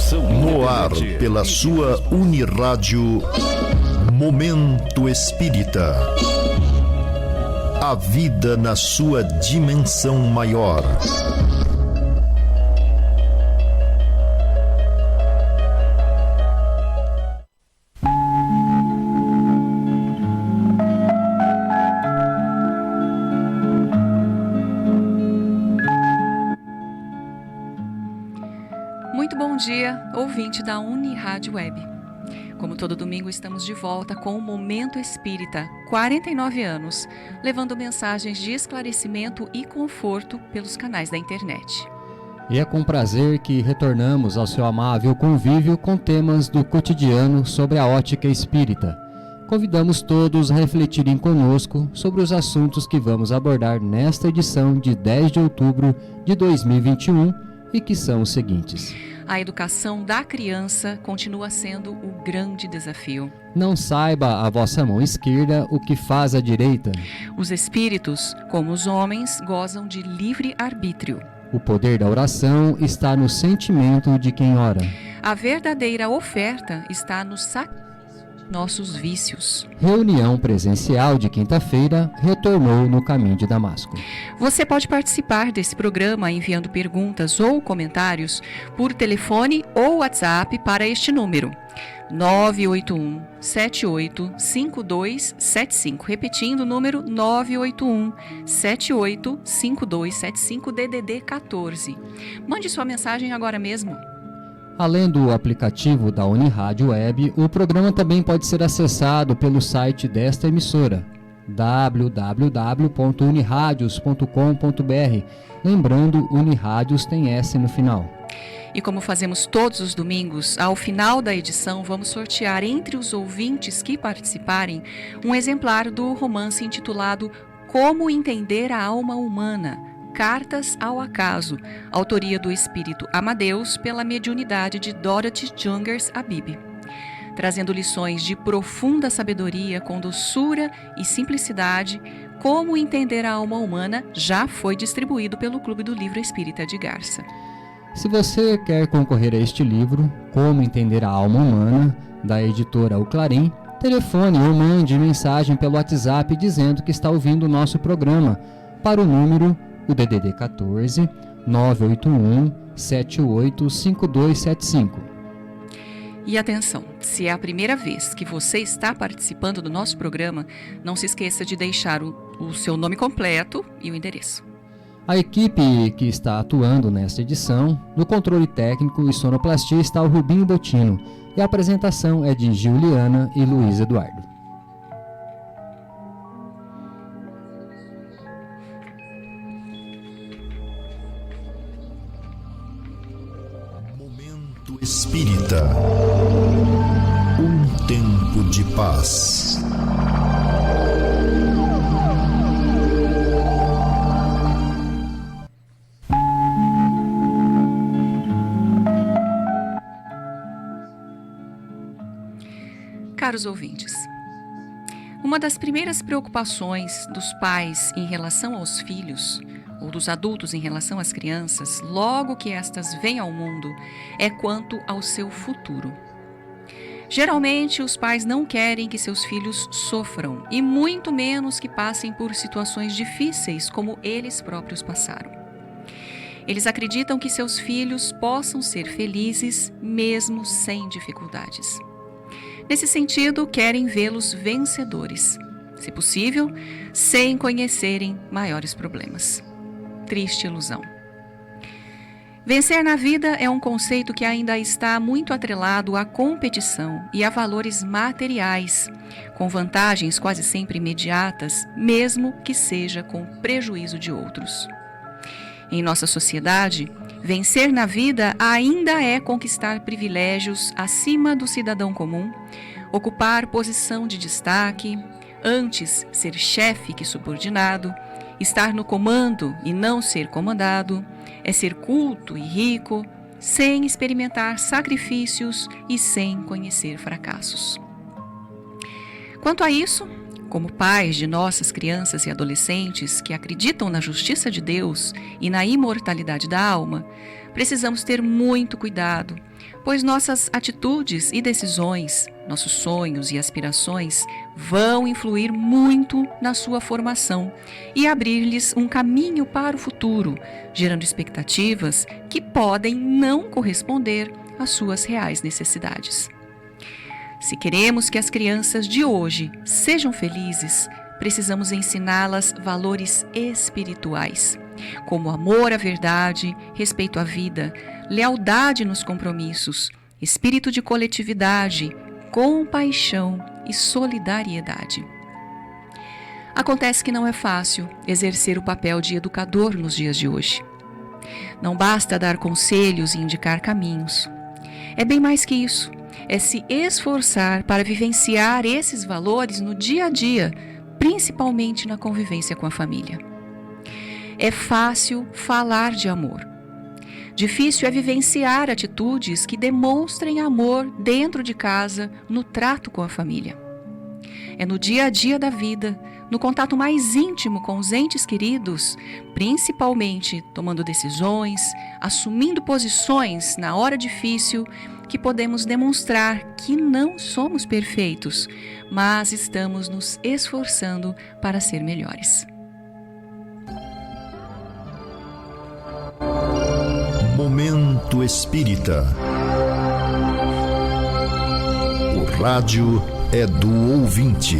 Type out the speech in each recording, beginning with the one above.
No ar, pela sua Unirádio, Momento Espírita. A vida na sua dimensão maior. Muito bom dia, ouvinte da Unirádio Web. Como todo domingo, estamos de volta com o Momento Espírita, 49 anos, levando mensagens de esclarecimento e conforto pelos canais da internet. E é com prazer que retornamos ao seu amável convívio com temas do cotidiano sobre a ótica espírita. Convidamos todos a refletirem conosco sobre os assuntos que vamos abordar nesta edição de 10 de outubro de 2021 e que são os seguintes. A educação da criança continua sendo o grande desafio. Não saiba a vossa mão esquerda o que faz a direita. Os espíritos, como os homens, gozam de livre arbítrio. O poder da oração está no sentimento de quem ora. A verdadeira oferta está no sacrifício de nossos vícios. Reunião presencial de quinta-feira retornou no caminho de Damasco. Você pode participar desse programa enviando perguntas ou comentários por telefone ou WhatsApp para este número 981-785275. Repetindo o número 981-785275 DDD 14. Mande sua mensagem agora mesmo. Além do aplicativo da Unirádio Web, o programa também pode ser acessado pelo site desta emissora, www.uniradios.com.br. Lembrando, Uniradios tem S no final. E como fazemos todos os domingos, ao final da edição vamos sortear entre os ouvintes que participarem um exemplar do romance intitulado Como Entender a Alma Humana, Cartas ao Acaso, autoria do espírito Amadeus pela mediunidade de Dorothy Jungers Habib. Trazendo lições de profunda sabedoria com doçura e simplicidade, Como Entender a Alma Humana já foi distribuído pelo Clube do Livro Espírita de Garça. Se você quer concorrer a este livro, Como Entender a Alma Humana, da editora O Clarim, telefone ou mande mensagem pelo WhatsApp dizendo que está ouvindo o nosso programa para o número o DDD 14 981 785275. E atenção, se é a primeira vez que você está participando do nosso programa, não se esqueça de deixar o seu nome completo e o endereço. A equipe que está atuando nesta edição, no controle técnico e sonoplastia está o Rubinho Botino, e a apresentação é de Juliana e Luiz Eduardo. Espírita, um tempo de paz. Caros ouvintes, uma das primeiras preocupações dos pais em relação aos filhos, ou dos adultos em relação às crianças, logo que estas vêm ao mundo, é quanto ao seu futuro. Geralmente, os pais não querem que seus filhos sofram, e muito menos que passem por situações difíceis como eles próprios passaram. Eles acreditam que seus filhos possam ser felizes mesmo sem dificuldades. Nesse sentido, querem vê-los vencedores, se possível, sem conhecerem maiores problemas. Triste ilusão. Vencer na vida é um conceito que ainda está muito atrelado à competição e a valores materiais, com vantagens quase sempre imediatas, mesmo que seja com prejuízo de outros. Em nossa sociedade, vencer na vida ainda é conquistar privilégios acima do cidadão comum, ocupar posição de destaque, antes ser chefe que subordinado, estar no comando e não ser comandado, é ser culto e rico, sem experimentar sacrifícios e sem conhecer fracassos. Quanto a isso, como pais de nossas crianças e adolescentes que acreditam na justiça de Deus e na imortalidade da alma, precisamos ter muito cuidado, pois nossas atitudes e decisões, nossos sonhos e aspirações vão influir muito na sua formação e abrir-lhes um caminho para o futuro, gerando expectativas que podem não corresponder às suas reais necessidades. Se queremos que as crianças de hoje sejam felizes, precisamos ensiná-las valores espirituais, como amor à verdade, respeito à vida, lealdade nos compromissos, espírito de coletividade, compaixão e solidariedade. Acontece que não é fácil exercer o papel de educador nos dias de hoje. Não basta dar conselhos e indicar caminhos. É bem mais que isso. É se esforçar para vivenciar esses valores no dia a dia, principalmente na convivência com a família. É fácil falar de amor. Difícil é vivenciar atitudes que demonstrem amor dentro de casa, no trato com a família. É no dia a dia da vida, no contato mais íntimo com os entes queridos, principalmente tomando decisões, assumindo posições na hora difícil, que podemos demonstrar que não somos perfeitos, mas estamos nos esforçando para ser melhores. Momento Espírita. O rádio é do ouvinte.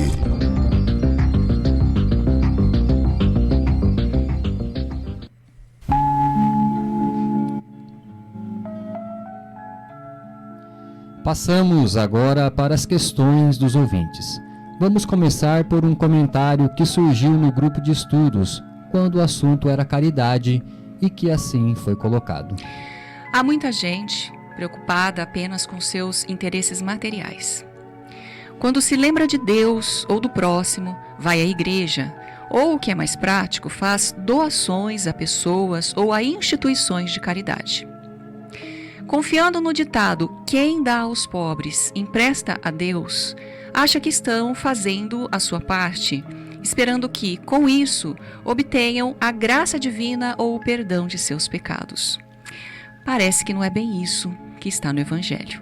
Passamos agora para as questões dos ouvintes. Vamos começar por um comentário que surgiu no grupo de estudos, quando o assunto era caridade, e que assim foi colocado. Há muita gente preocupada apenas com seus interesses materiais. Quando se lembra de Deus ou do próximo, vai à igreja, ou, o que é mais prático, faz doações a pessoas ou a instituições de caridade. Confiando no ditado, quem dá aos pobres empresta a Deus, acha que estão fazendo a sua parte, esperando que, com isso, obtenham a graça divina ou o perdão de seus pecados. Parece que não é bem isso que está no Evangelho.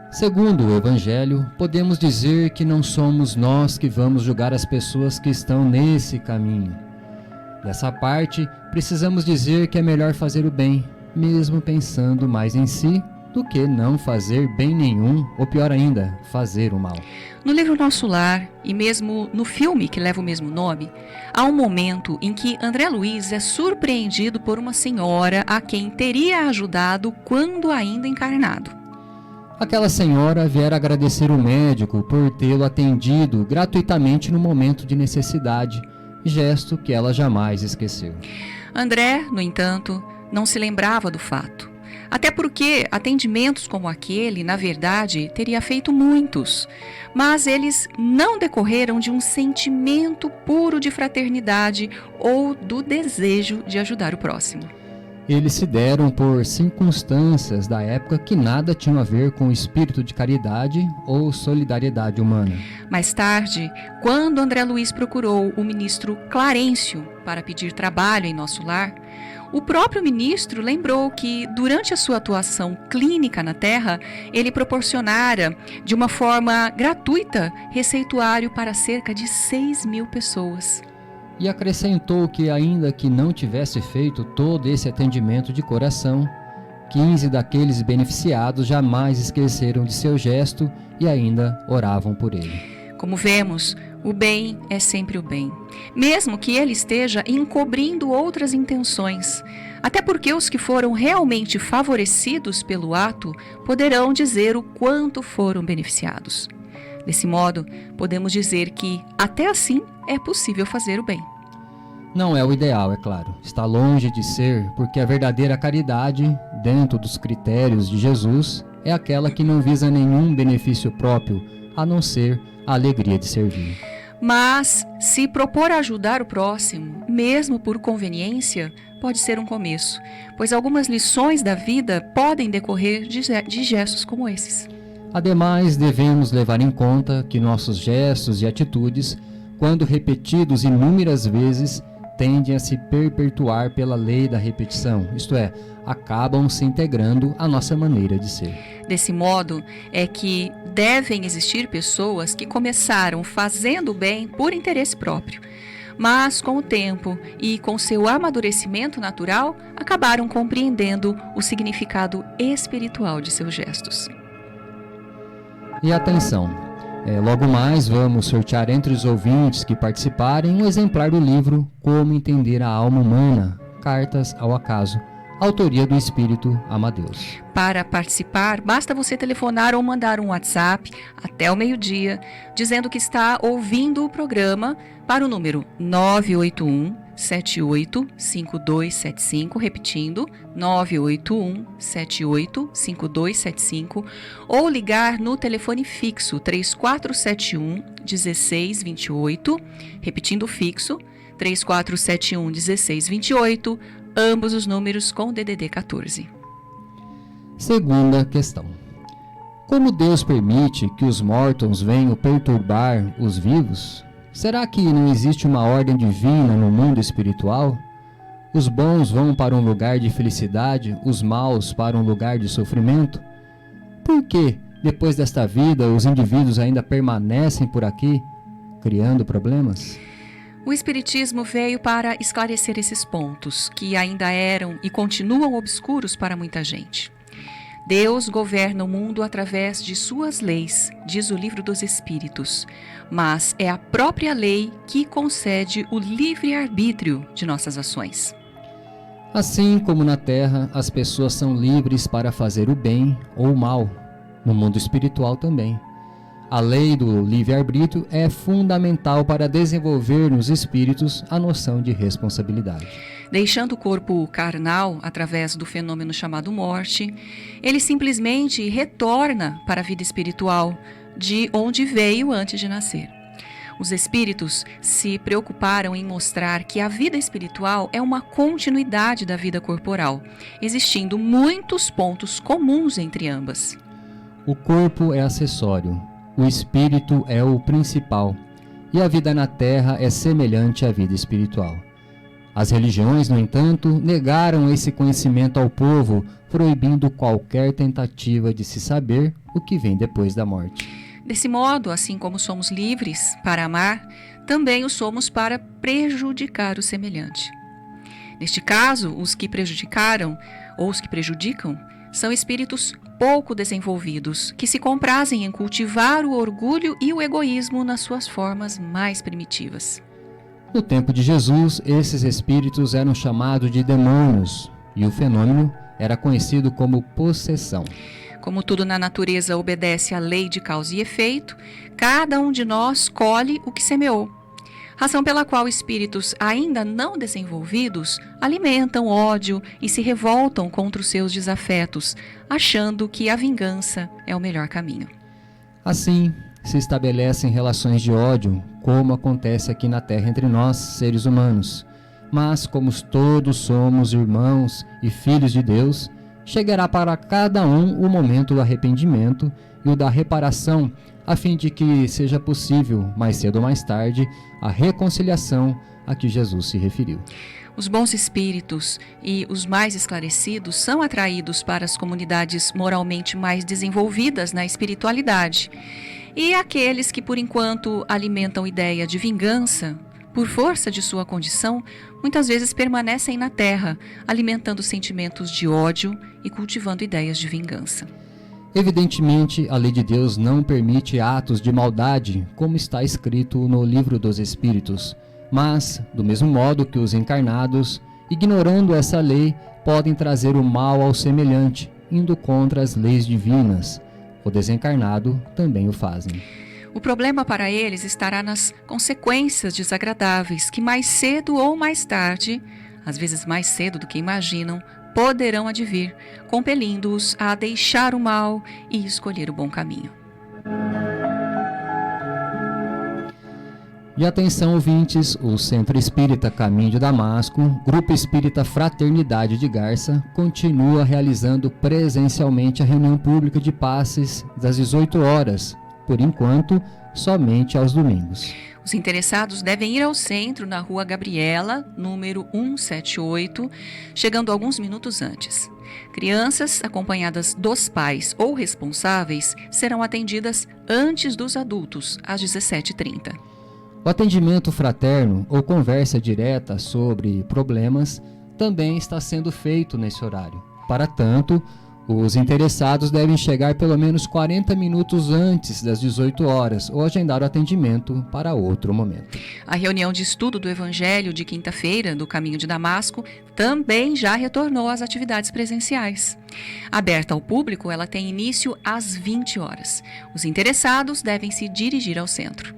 Segundo o Evangelho, podemos dizer que não somos nós que vamos julgar as pessoas que estão nesse caminho. Dessa parte, precisamos dizer que é melhor fazer o bem, mesmo pensando mais em si, do que não fazer bem nenhum, ou pior ainda, fazer o mal. No livro Nosso Lar, e mesmo no filme que leva o mesmo nome, há um momento em que André Luiz é surpreendido por uma senhora a quem teria ajudado quando ainda encarnado. Aquela senhora viera agradecer o médico por tê-lo atendido gratuitamente no momento de necessidade, gesto que ela jamais esqueceu. André, no entanto, não se lembrava do fato. Até porque atendimentos como aquele, na verdade, teria feito muitos, mas eles não decorreram de um sentimento puro de fraternidade ou do desejo de ajudar o próximo. Eles se deram por circunstâncias da época que nada tinham a ver com o espírito de caridade ou solidariedade humana. Mais tarde, quando André Luiz procurou o ministro Clarencio para pedir trabalho em Nosso Lar, o próprio ministro lembrou que, durante a sua atuação clínica na Terra, ele proporcionara, de uma forma gratuita, receituário para cerca de 6.000 pessoas. E acrescentou que, ainda que não tivesse feito todo esse atendimento de coração, 15 daqueles beneficiados jamais esqueceram de seu gesto e ainda oravam por ele. Como vemos, o bem é sempre o bem, mesmo que ele esteja encobrindo outras intenções, até porque os que foram realmente favorecidos pelo ato poderão dizer o quanto foram beneficiados. Desse modo, podemos dizer que, até assim, é possível fazer o bem. Não é o ideal, é claro. Está longe de ser, porque a verdadeira caridade, dentro dos critérios de Jesus, é aquela que não visa nenhum benefício próprio, a não ser a alegria de servir. Mas, se propor ajudar o próximo, mesmo por conveniência, pode ser um começo, pois algumas lições da vida podem decorrer de gestos como esses. Ademais, devemos levar em conta que nossos gestos e atitudes, quando repetidos inúmeras vezes, tendem a se perpetuar pela lei da repetição, isto é, acabam se integrando à nossa maneira de ser. Desse modo, é que devem existir pessoas que começaram fazendo o bem por interesse próprio, mas com o tempo e com seu amadurecimento natural, acabaram compreendendo o significado espiritual de seus gestos. E atenção, logo mais vamos sortear entre os ouvintes que participarem um exemplar do livro Como Entender a Alma Humana, Cartas ao Acaso, autoria do Espírito Amadeus. Para participar, basta você telefonar ou mandar um WhatsApp até o meio-dia, dizendo que está ouvindo o programa para o número 981-785275, repetindo, 981-785275, ou ligar no telefone fixo 3471-1628, repetindo o fixo, 3471-1628, ambos os números com DDD 14. Segunda questão. Como Deus permite que os mortons venham perturbar os vivos? Será que não existe uma ordem divina no mundo espiritual? Os bons vão para um lugar de felicidade, os maus para um lugar de sofrimento? Por que, depois desta vida, os indivíduos ainda permanecem por aqui, criando problemas? O Espiritismo veio para esclarecer esses pontos, que ainda eram e continuam obscuros para muita gente. Deus governa o mundo através de suas leis, diz o Livro dos Espíritos, mas é a própria lei que concede o livre-arbítrio de nossas ações. Assim como na Terra, as pessoas são livres para fazer o bem ou o mal, no mundo espiritual também. A lei do livre-arbítrio é fundamental para desenvolver nos espíritos a noção de responsabilidade. Deixando o corpo carnal através do fenômeno chamado morte, ele simplesmente retorna para a vida espiritual, de onde veio antes de nascer. Os espíritos se preocuparam em mostrar que a vida espiritual é uma continuidade da vida corporal, existindo muitos pontos comuns entre ambas. O corpo é acessório. O espírito é o principal, e a vida na terra é semelhante à vida espiritual. As religiões, no entanto, negaram esse conhecimento ao povo, proibindo qualquer tentativa de se saber o que vem depois da morte. Desse modo, assim como somos livres para amar, também o somos para prejudicar o semelhante. Neste caso, os que prejudicaram ou os que prejudicam são espíritos pouco desenvolvidos, que se comprazem em cultivar o orgulho e o egoísmo nas suas formas mais primitivas. No tempo de Jesus, esses espíritos eram chamados de demônios, e o fenômeno era conhecido como possessão. Como tudo na natureza obedece à lei de causa e efeito, cada um de nós colhe o que semeou. Razão pela qual espíritos ainda não desenvolvidos alimentam ódio e se revoltam contra os seus desafetos, achando que a vingança é o melhor caminho. Assim, se estabelecem relações de ódio, como acontece aqui na Terra entre nós, seres humanos. Mas, como todos somos irmãos e filhos de Deus, chegará para cada um o momento do arrependimento e o da reparação, a fim de que seja possível, mais cedo ou mais tarde, a reconciliação a que Jesus se referiu. Os bons espíritos e os mais esclarecidos são atraídos para as comunidades moralmente mais desenvolvidas na espiritualidade. E aqueles que, por enquanto, alimentam ideia de vingança, por força de sua condição, muitas vezes permanecem na Terra, alimentando sentimentos de ódio e cultivando ideias de vingança. Evidentemente, a lei de Deus não permite atos de maldade, como está escrito no Livro dos Espíritos. Mas, do mesmo modo que os encarnados, ignorando essa lei, podem trazer o mal ao semelhante, indo contra as leis divinas. O desencarnado também o fazem. O problema para eles estará nas consequências desagradáveis que mais cedo ou mais tarde, às vezes mais cedo do que imaginam, poderão advir, compelindo-os a deixar o mal e escolher o bom caminho. E atenção, ouvintes, o Centro Espírita Caminho de Damasco, Grupo Espírita Fraternidade de Garça, continua realizando presencialmente a reunião pública de passes das 18 horas, por enquanto, somente aos domingos. Os interessados devem ir ao centro, na Rua Gabriela, número 178, chegando alguns minutos antes. Crianças acompanhadas dos pais ou responsáveis serão atendidas antes dos adultos, às 17h30. O atendimento fraterno ou conversa direta sobre problemas também está sendo feito nesse horário. Para tanto, os interessados devem chegar pelo menos 40 minutos antes das 18 horas ou agendar o atendimento para outro momento. A reunião de estudo do Evangelho de quinta-feira do Caminho de Damasco também já retornou às atividades presenciais. Aberta ao público, ela tem início às 20 horas. Os interessados devem se dirigir ao centro.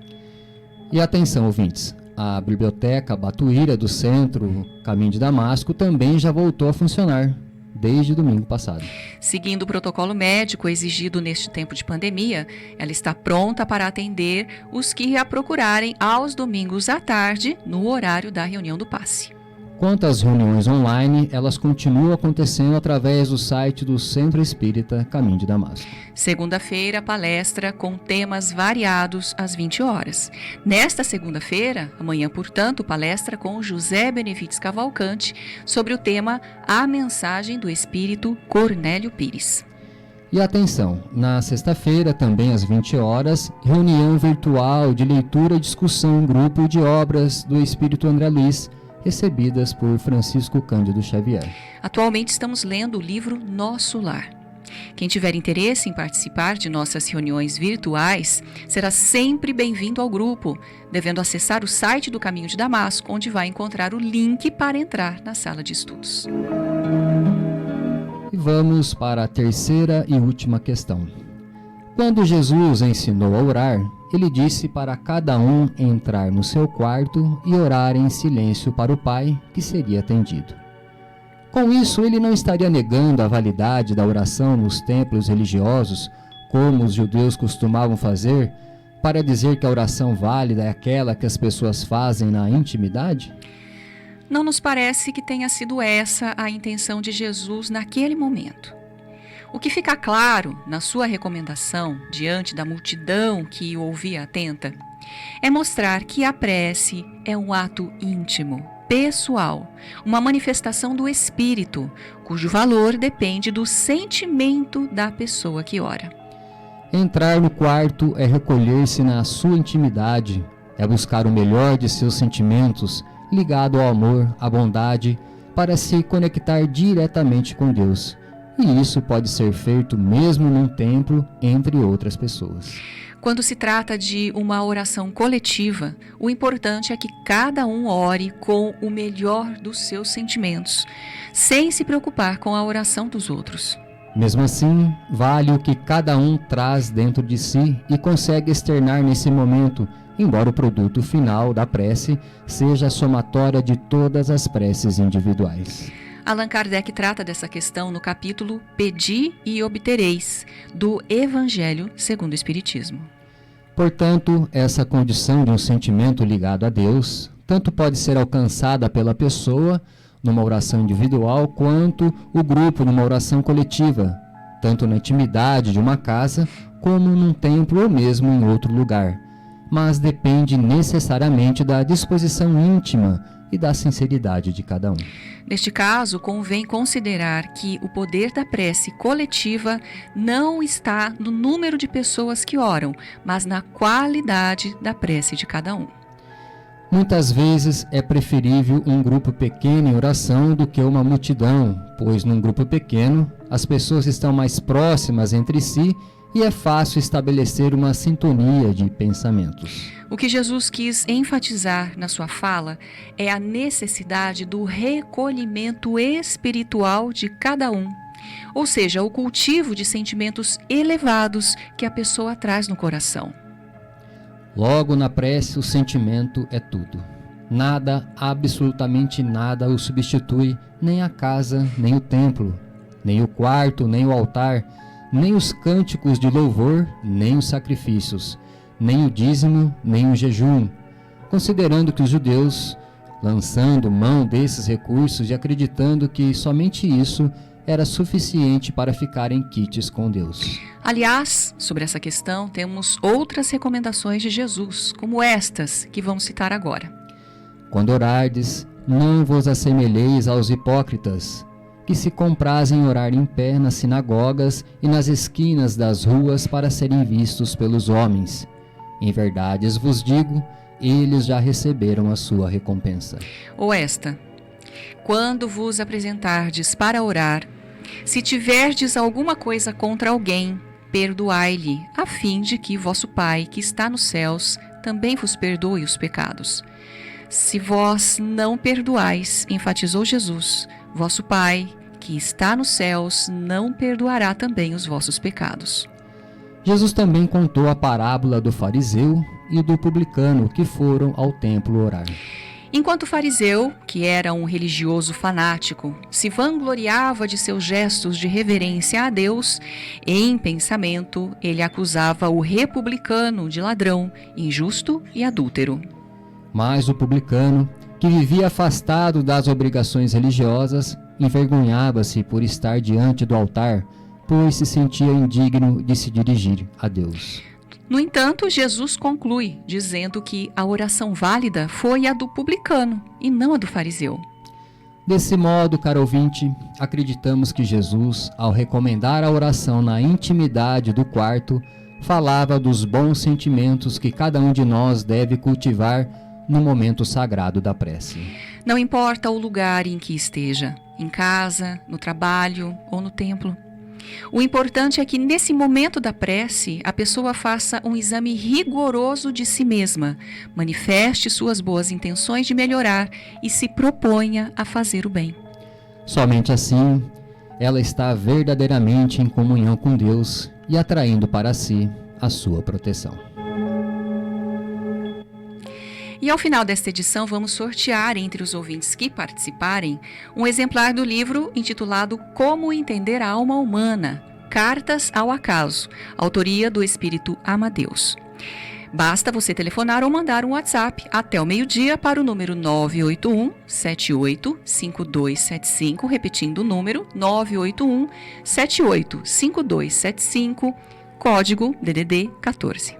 E atenção, ouvintes, a Biblioteca Batuíra do Centro Caminho de Damasco também já voltou a funcionar desde domingo passado. Seguindo o protocolo médico exigido neste tempo de pandemia, ela está pronta para atender os que a procurarem aos domingos à tarde, no horário da reunião do passe. Quanto às reuniões online, elas continuam acontecendo através do site do Centro Espírita Caminho de Damasco. Segunda-feira, palestra com temas variados às 20 horas. Nesta segunda-feira, amanhã, portanto, palestra com José Benevides Cavalcante sobre o tema A Mensagem do Espírito Cornélio Pires. E atenção, na sexta-feira, também às 20 horas, reunião virtual de leitura e discussão em grupo de obras do Espírito André Luiz, recebidas por Francisco Cândido Xavier. Atualmente estamos lendo o livro Nosso Lar. Quem tiver interesse em participar de nossas reuniões virtuais será sempre bem-vindo ao grupo, devendo acessar o site do Caminho de Damasco, onde vai encontrar o link para entrar na sala de estudos. E vamos para a terceira e última questão. Quando Jesus ensinou a orar, ele disse para cada um entrar no seu quarto e orar em silêncio para o Pai, que seria atendido. Com isso, ele não estaria negando a validade da oração nos templos religiosos, como os judeus costumavam fazer, para dizer que a oração válida é aquela que as pessoas fazem na intimidade? Não nos parece que tenha sido essa a intenção de Jesus naquele momento. O que fica claro na sua recomendação, diante da multidão que o ouvia atenta, é mostrar que a prece é um ato íntimo, pessoal, uma manifestação do espírito, cujo valor depende do sentimento da pessoa que ora. Entrar no quarto é recolher-se na sua intimidade, é buscar o melhor de seus sentimentos, ligado ao amor, à bondade, para se conectar diretamente com Deus. E isso pode ser feito mesmo num templo, entre outras pessoas. Quando se trata de uma oração coletiva, o importante é que cada um ore com o melhor dos seus sentimentos, sem se preocupar com a oração dos outros. Mesmo assim, vale o que cada um traz dentro de si e consegue externar nesse momento, embora o produto final da prece seja a somatória de todas as preces individuais. Allan Kardec trata dessa questão no capítulo Pedi e Obtereis, do Evangelho segundo o Espiritismo. Portanto, essa condição de um sentimento ligado a Deus, tanto pode ser alcançada pela pessoa, numa oração individual, quanto o grupo numa oração coletiva, tanto na intimidade de uma casa, como num templo ou mesmo em outro lugar. Mas depende necessariamente da disposição íntima e da sinceridade de cada um. Neste caso, convém considerar que o poder da prece coletiva não está no número de pessoas que oram, mas na qualidade da prece de cada um. Muitas vezes é preferível um grupo pequeno em oração do que uma multidão, pois num grupo pequeno as pessoas estão mais próximas entre si e é fácil estabelecer uma sintonia de pensamentos. O que Jesus quis enfatizar na sua fala é a necessidade do recolhimento espiritual de cada um, ou seja, o cultivo de sentimentos elevados que a pessoa traz no coração. Logo, na prece, o sentimento é tudo. Nada, absolutamente nada, o substitui, nem a casa, nem o templo, nem o quarto, nem o altar, nem os cânticos de louvor, nem os sacrifícios, nem o dízimo, nem o jejum, considerando que os judeus, lançando mão desses recursos e acreditando que somente isso era suficiente para ficar em quites com Deus. Aliás, sobre essa questão, temos outras recomendações de Jesus, como estas que vamos citar agora. Quando orardes, não vos assemelheis aos hipócritas, que se comprazem em orar em pé nas sinagogas e nas esquinas das ruas para serem vistos pelos homens. Em verdade vos digo, eles já receberam a sua recompensa. Ou esta: quando vos apresentardes para orar, se tiverdes alguma coisa contra alguém, perdoai-lhe, a fim de que vosso Pai, que está nos céus, também vos perdoe os pecados. Se vós não perdoais, enfatizou Jesus, vosso Pai, que está nos céus, não perdoará também os vossos pecados. Jesus também contou a parábola do fariseu e do publicano que foram ao templo orar. Enquanto o fariseu, que era um religioso fanático, se vangloriava de seus gestos de reverência a Deus, em pensamento ele acusava o republicano de ladrão, injusto e adúltero. Mas o publicano, que vivia afastado das obrigações religiosas, envergonhava-se por estar diante do altar, pois se sentia indigno de se dirigir a Deus. No entanto, Jesus conclui, dizendo que a oração válida foi a do publicano e não a do fariseu. Desse modo, caro ouvinte, acreditamos que Jesus, ao recomendar a oração na intimidade do quarto, falava dos bons sentimentos que cada um de nós deve cultivar no momento sagrado da prece. Não importa o lugar em que esteja, em casa, no trabalho ou no templo. O importante é que nesse momento da prece, a pessoa faça um exame rigoroso de si mesma, manifeste suas boas intenções de melhorar e se proponha a fazer o bem. Somente assim, ela está verdadeiramente em comunhão com Deus e atraindo para si a sua proteção. E ao final desta edição, vamos sortear entre os ouvintes que participarem um exemplar do livro intitulado Como Entender a Alma Humana, Cartas ao Acaso, autoria do Espírito Amadeus. Basta você telefonar ou mandar um WhatsApp até o meio-dia para o número 981-785275, repetindo o número 981-785275, código DDD 14.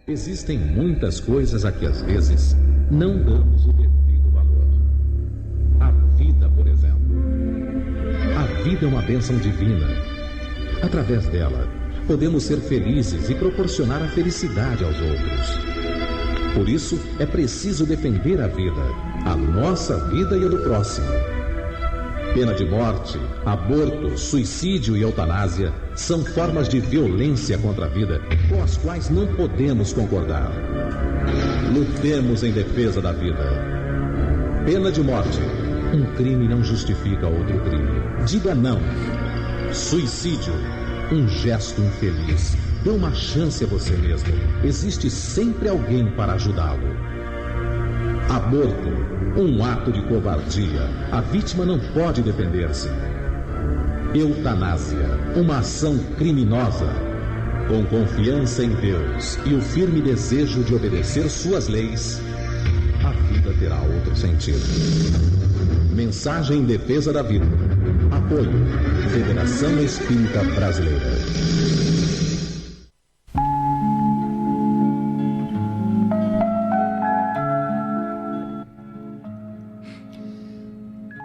Existem muitas coisas a que às vezes não damos o devido valor. A vida, por exemplo. A vida é uma bênção divina. Através dela, podemos ser felizes e proporcionar a felicidade aos outros. Por isso, é preciso defender a vida, a nossa vida e a do próximo. Pena de morte, aborto, suicídio e eutanásia são formas de violência contra a vida com as quais não podemos concordar. Lutemos em defesa da vida. Pena de morte. Um crime não justifica outro crime. Diga não. Suicídio. Um gesto infeliz. Dê uma chance a você mesmo. Existe sempre alguém para ajudá-lo. Aborto. Um ato de covardia. A vítima não pode defender-se. Eutanásia. Uma ação criminosa. Com confiança em Deus e o firme desejo de obedecer suas leis, a vida terá outro sentido. Mensagem em defesa da vida. Apoio. Federação Espírita Brasileira.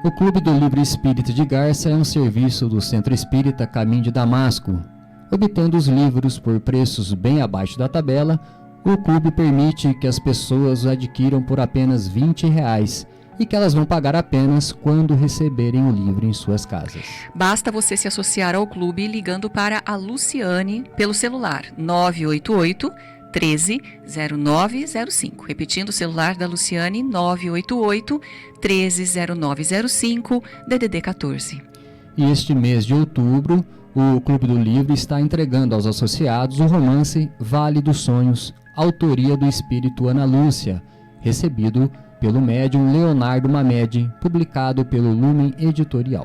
O Clube do Livro Espírita de Garça é um serviço do Centro Espírita Caminho de Damasco. Obtendo os livros por preços bem abaixo da tabela, o clube permite que as pessoas os adquiram por apenas R$20 e que elas vão pagar apenas quando receberem o livro em suas casas. Basta você se associar ao clube ligando para a Luciane pelo celular 988 130905. Repetindo, o celular da Luciane 988 130905, DDD 14. E este mês de outubro, o Clube do Livro está entregando aos associados o romance Vale dos Sonhos, autoria do espírito Ana Lúcia, recebido pelo médium Leonardo Mamede, publicado pelo Lumen Editorial.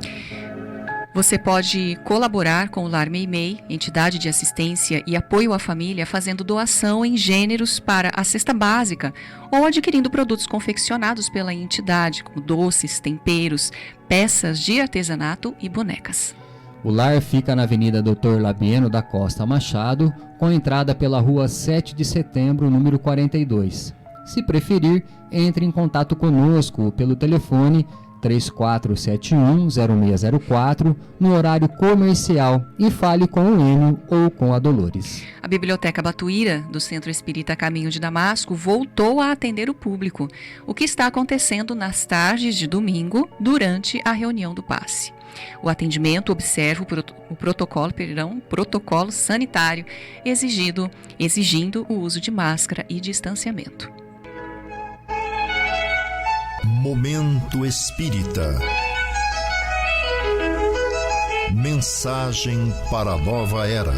Você pode colaborar com o Lar Meimei, entidade de assistência e apoio à família, fazendo doação em gêneros para a cesta básica ou adquirindo produtos confeccionados pela entidade, como doces, temperos, peças de artesanato e bonecas. O lar fica na Avenida Dr. Labieno da Costa Machado, com entrada pela Rua 7 de Setembro, número 42. Se preferir, entre em contato conosco pelo telefone 3471-0604 no horário comercial e fale com o Enio ou com a Dolores. A Biblioteca Batuíra, do Centro Espírita Caminho de Damasco, voltou a atender o público, o que está acontecendo nas tardes de domingo, durante a reunião do passe. O atendimento observa o protocolo sanitário, exigindo o uso de máscara e distanciamento. Momento Espírita. Mensagem para a nova era.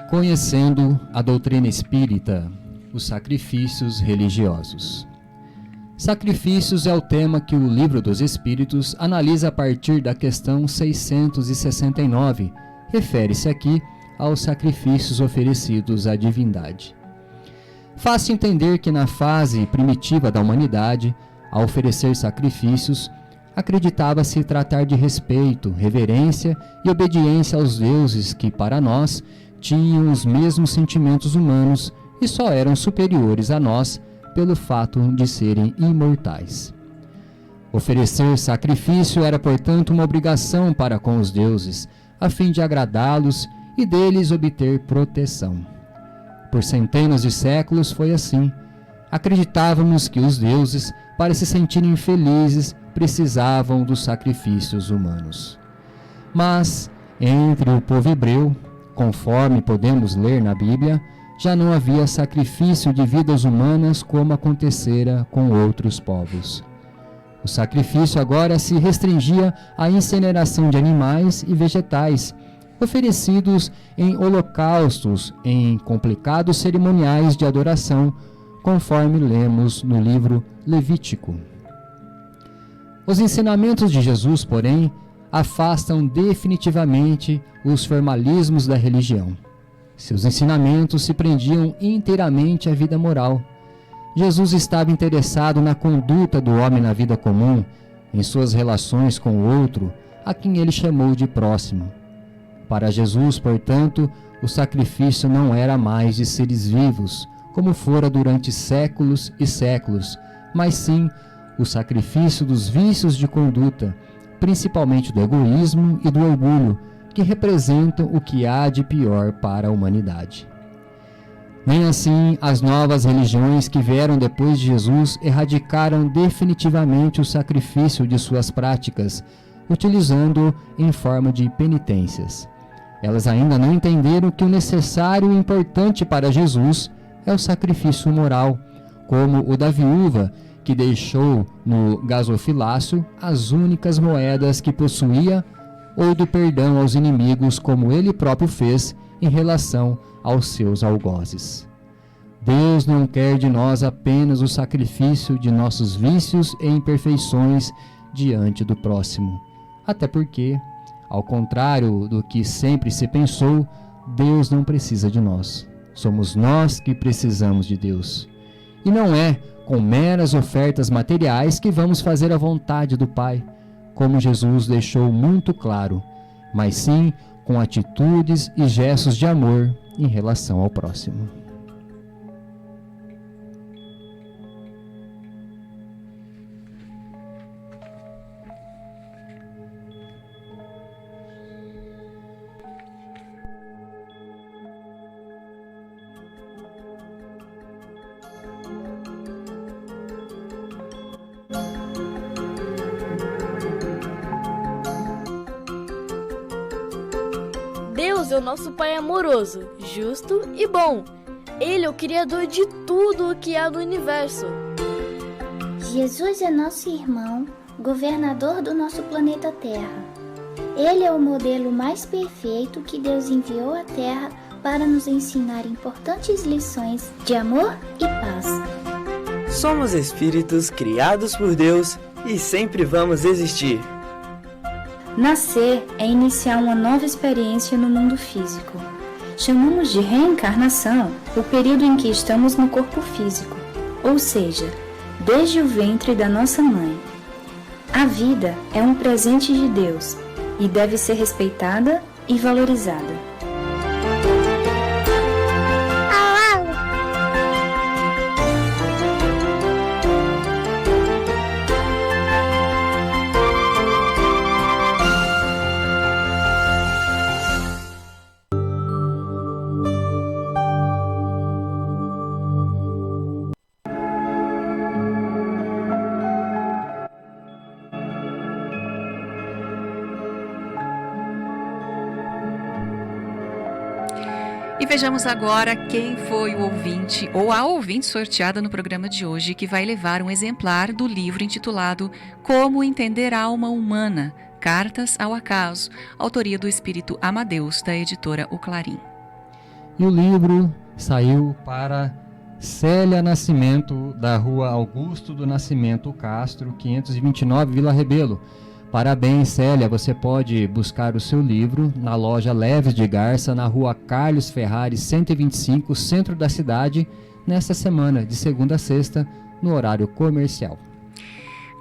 Conhecendo a doutrina espírita, os sacrifícios religiosos. Sacrifícios é o tema que o Livro dos Espíritos analisa a partir da questão 669. Refere-se aqui aos sacrifícios oferecidos à divindade. Fácil entender que na fase primitiva da humanidade, ao oferecer sacrifícios, acreditava-se tratar de respeito, reverência e obediência aos deuses que, para nós, tinham os mesmos sentimentos humanos e só eram superiores a nós pelo fato de serem imortais. Oferecer sacrifício era, portanto, uma obrigação para com os deuses, a fim de agradá-los e deles obter proteção. Por centenas de séculos foi assim. Acreditávamos que os deuses, para se sentirem felizes, precisavam dos sacrifícios humanos. Mas, entre o povo hebreu, conforme podemos ler na Bíblia, já não havia sacrifício de vidas humanas como acontecera com outros povos. O sacrifício agora se restringia à incineração de animais e vegetais, oferecidos em holocaustos, em complicados cerimoniais de adoração, conforme lemos no livro Levítico. Os ensinamentos de Jesus, porém, afastam definitivamente os formalismos da religião. Seus ensinamentos se prendiam inteiramente à vida moral. Jesus estava interessado na conduta do homem na vida comum, em suas relações com o outro, a quem ele chamou de próximo. Para Jesus, portanto, o sacrifício não era mais de seres vivos, como fora durante séculos e séculos, mas sim o sacrifício dos vícios de conduta, principalmente do egoísmo e do orgulho, que representam o que há de pior para a humanidade. Nem assim as novas religiões que vieram depois de Jesus erradicaram definitivamente o sacrifício de suas práticas, utilizando-o em forma de penitências. Elas ainda não entenderam que o necessário e importante para Jesus é o sacrifício moral, como o da viúva, que deixou no gasofilácio as únicas moedas que possuía, ou do perdão aos inimigos, como ele próprio fez em relação aos seus algozes. Deus não quer de nós apenas o sacrifício de nossos vícios e imperfeições diante do próximo. Até porque, ao contrário do que sempre se pensou, Deus não precisa de nós. Somos nós que precisamos de Deus. E não é com meras ofertas materiais que vamos fazer a vontade do Pai, como Jesus deixou muito claro, mas sim com atitudes e gestos de amor em relação ao próximo. Deus é o nosso Pai amoroso, justo e bom. Ele é o Criador de tudo o que há no universo. Jesus é nosso irmão, governador do nosso planeta Terra. Ele é o modelo mais perfeito que Deus enviou à Terra para nos ensinar importantes lições de amor e paz. Somos espíritos criados por Deus e sempre vamos existir. Nascer é iniciar uma nova experiência no mundo físico. Chamamos de reencarnação o período em que estamos no corpo físico, ou seja, desde o ventre da nossa mãe. A vida é um presente de Deus e deve ser respeitada e valorizada. E vejamos agora quem foi o ouvinte ou a ouvinte sorteada no programa de hoje que vai levar um exemplar do livro intitulado Como Entender a Alma Humana, Cartas ao Acaso, autoria do Espírito Amadeus, da editora O Clarim. E o livro saiu para Célia Nascimento, da rua Augusto do Nascimento Castro, 529, Vila Rebelo. Parabéns, Célia, você pode buscar o seu livro na loja Leves de Garça, na rua Carlos Ferrari, 125, centro da cidade, nesta semana, de segunda a sexta, no horário comercial.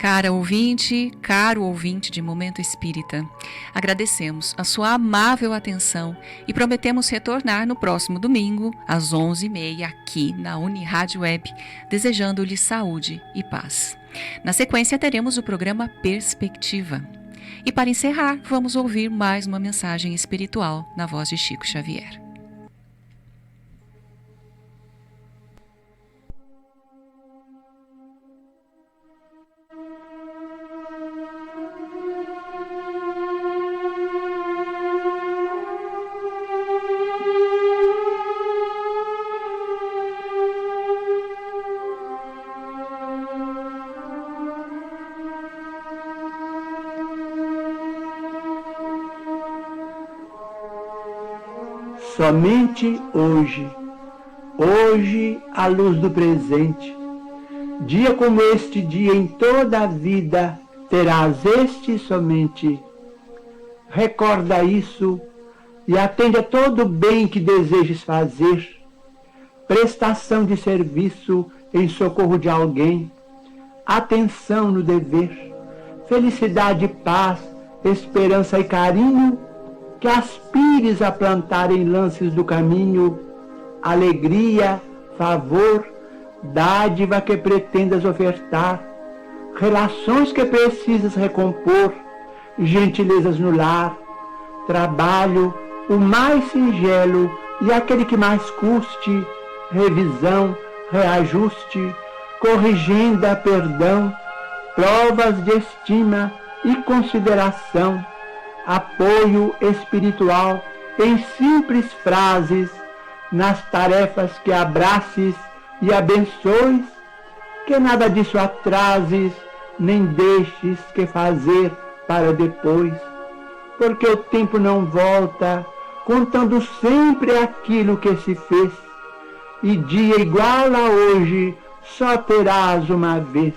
Cara ouvinte, caro ouvinte de Momento Espírita, agradecemos a sua amável atenção e prometemos retornar no próximo domingo, às 11h30, aqui na Unirádio Web, desejando-lhe saúde e paz. Na sequência, teremos o programa Perspectiva. E para encerrar, vamos ouvir mais uma mensagem espiritual na voz de Chico Xavier. Somente hoje a luz do presente, dia como este dia em toda a vida terás este somente. Recorda isso e atende a todo o bem que desejes fazer, prestação de serviço em socorro de alguém, atenção no dever, felicidade, paz, esperança e carinho, que aspires a plantar em lances do caminho, alegria, favor, dádiva que pretendas ofertar, relações que precisas recompor, gentilezas no lar, trabalho, o mais singelo e aquele que mais custe, revisão, reajuste, corrigenda, perdão, provas de estima e consideração, apoio espiritual em simples frases, nas tarefas que abraces e abençoes, que nada disso atrases, nem deixes que fazer para depois, porque o tempo não volta, contando sempre aquilo que se fez, e dia igual a hoje só terás uma vez.